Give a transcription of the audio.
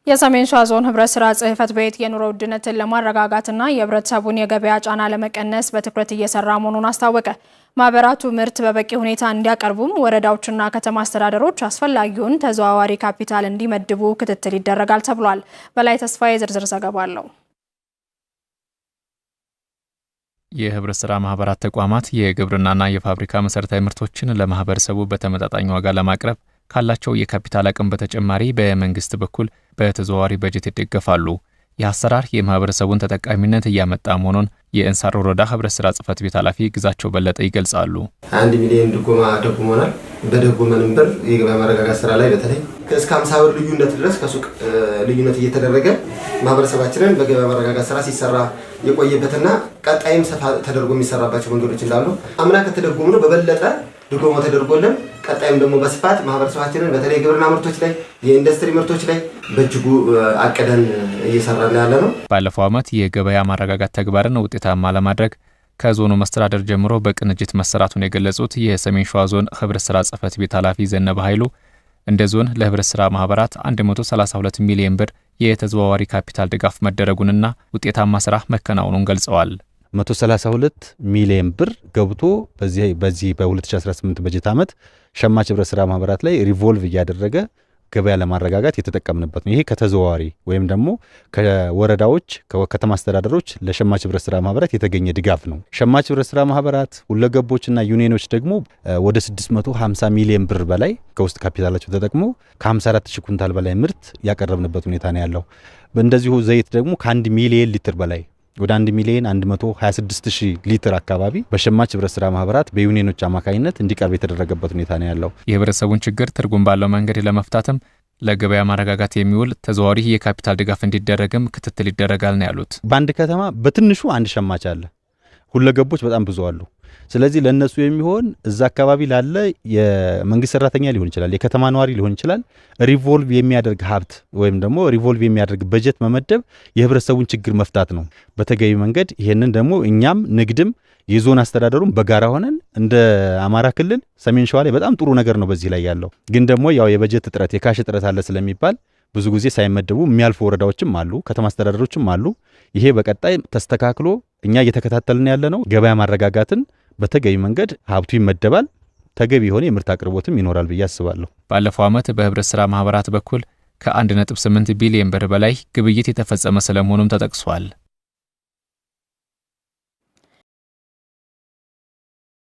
የሰሜን ሸዋ ዞን ህብረት ስራ ጽህፈት ቤት የኑሮ ውድነትን ለማረጋጋትና የህብረተሰቡን የገበያ ጫና ለመቀነስ በትኩረት እየሰራ መሆኑን አስታወቀ። ማህበራቱ ምርት በበቂ ሁኔታ እንዲያቀርቡም ወረዳዎችና ከተማ አስተዳደሮች አስፈላጊውን ተዘዋዋሪ ካፒታል እንዲመድቡ ክትትል ይደረጋል ተብሏል። በላይ ተስፋዬ ዝርዝር ዘገባ አለው። የህብረት ስራ ማህበራት ተቋማት የግብርናና የፋብሪካ መሰረታዊ ምርቶችን ለማህበረሰቡ በተመጣጣኝ ዋጋ ለማቅረብ ካላቸው የካፒታል አቅም በተጨማሪ በመንግስት በኩል በተዘዋዋሪ በጀት ይደገፋሉ። የአሰራር የማህበረሰቡን ተጠቃሚነት እያመጣ መሆኑን የእንሳር ወረዳ ህብረት ስራ ጽህፈት ቤት ኃላፊ ግዛቸው በለጠ ይገልጻሉ። 1 ሚሊዮን ድጎማ ደጉመናል። በደጉመንም ብር የገበያ ማረጋጋት ስራ ላይ በተለይ እስከ 50 ብር ልዩነት ድረስ ከሱቅ ልዩነት እየተደረገ ማህበረሰባችንን በገበያ ማረጋጋት ስራ ሲሰራ የቆየበትና ቀጣይም ሰፋ ተደርጎ የሚሰራባቸው መንገዶች እንዳሉ አምና ከተደጎሙ በበለጠ ድጎማ ተደርጎልን ቀጣይም ደግሞ በስፋት ማህበረሰባችንን በተለይ ግብርና ምርቶች ላይ የኢንዱስትሪ ምርቶች ላይ በእጅጉ አቀደን እየሰራን ያለ ነው። ባለፈው ዓመት የገበያ ማረጋጋት ተግባርን ውጤታማ ለማድረግ ከዞኑ መስተዳደር ጀምሮ በቅንጅት መሰራቱን የገለጹት የሰሜን ሸዋ ዞን ህብረት ስራ ጽህፈት ቤት ኃላፊ ዘነበ ኃይሉ እንደ ዞን ለህብረት ስራ ማህበራት 132 ሚሊዮን ብር የተዘዋዋሪ ካፒታል ድጋፍ መደረጉንና ውጤታማ ስራ መከናወኑን ገልጸዋል። 132 ሚሊዮን ብር ገብቶ በዚህ በ2018 በጀት ዓመት ሸማች ህብረት ስራ ማህበራት ላይ ሪቮልቭ እያደረገ ገበያ ለማረጋጋት የተጠቀምንበት ነው። ይሄ ከተዘዋዋሪ ወይም ደግሞ ከወረዳዎች ከከተማ አስተዳደሮች ለሸማች ህብረት ስራ ማህበራት የተገኘ ድጋፍ ነው። ሸማች ህብረት ስራ ማህበራት ሁለገቦችና ዩኒየኖች ደግሞ ወደ 650 ሚሊዮን ብር በላይ ከውስጥ ካፒታላቸው ተጠቅሞ ከ54000 ኩንታል በላይ ምርት ያቀረብንበት ሁኔታ ነው ያለው። በእንደዚሁ ዘይት ደግሞ ከ1 ሚሊዮን ሊትር በላይ ወደ 1 ሚሊዮን 126000 ሊትር አካባቢ በሸማች ህብረት ስራ ማህበራት በዩኒየኖች አማካኝነት እንዲቀርብ የተደረገበት ሁኔታ ነው ያለው። የህብረተሰቡን ችግር ትርጉም ባለው መንገድ ለመፍታትም ለገበያ ማረጋጋት የሚውል ተዘዋዋሪ የካፒታል ድጋፍ እንዲደረግም ክትትል ይደረጋል ነው ያሉት። በአንድ ከተማ በትንሹ አንድ ሸማች አለ። ሁለገቦች በጣም ብዙ አሉ። ስለዚህ ለነሱ የሚሆን እዛ አካባቢ ላለ የመንግስት ሰራተኛ ሊሆን ይችላል፣ የከተማ ነዋሪ ሊሆን ይችላል፣ ሪቮልቭ የሚያደርግ ሀብት ወይም ደግሞ ሪቮልቭ የሚያደርግ በጀት መመደብ የህብረተሰቡን ችግር መፍታት ነው በተገቢ መንገድ። ይሄንን ደግሞ እኛም ንግድም የዞን አስተዳደሩም በጋራ ሆነን እንደ አማራ ክልል ሰሜን ሸዋ ላይ በጣም ጥሩ ነገር ነው በዚህ ላይ ያለው። ግን ደግሞ ያው የበጀት እጥረት የካሽ እጥረት አለ ስለሚባል ብዙ ጊዜ ሳይመደቡ የሚያልፉ ወረዳዎችም አሉ፣ ከተማ አስተዳደሮችም አሉ። ይሄ በቀጣይ ተስተካክሎ እኛ እየተከታተልን ያለ ነው። ገበያ ማረጋጋትን በተገቢ መንገድ ሀብቱ ይመደባል፣ ተገቢ የሆነ የምርት አቅርቦትም ይኖራል ብዬ አስባለሁ። ባለፈው ዓመት በህብረት ስራ ማህበራት በኩል ከ1.8 ቢሊዮን ብር በላይ ግብይት የተፈጸመ ስለመሆኑም ተጠቅሷል።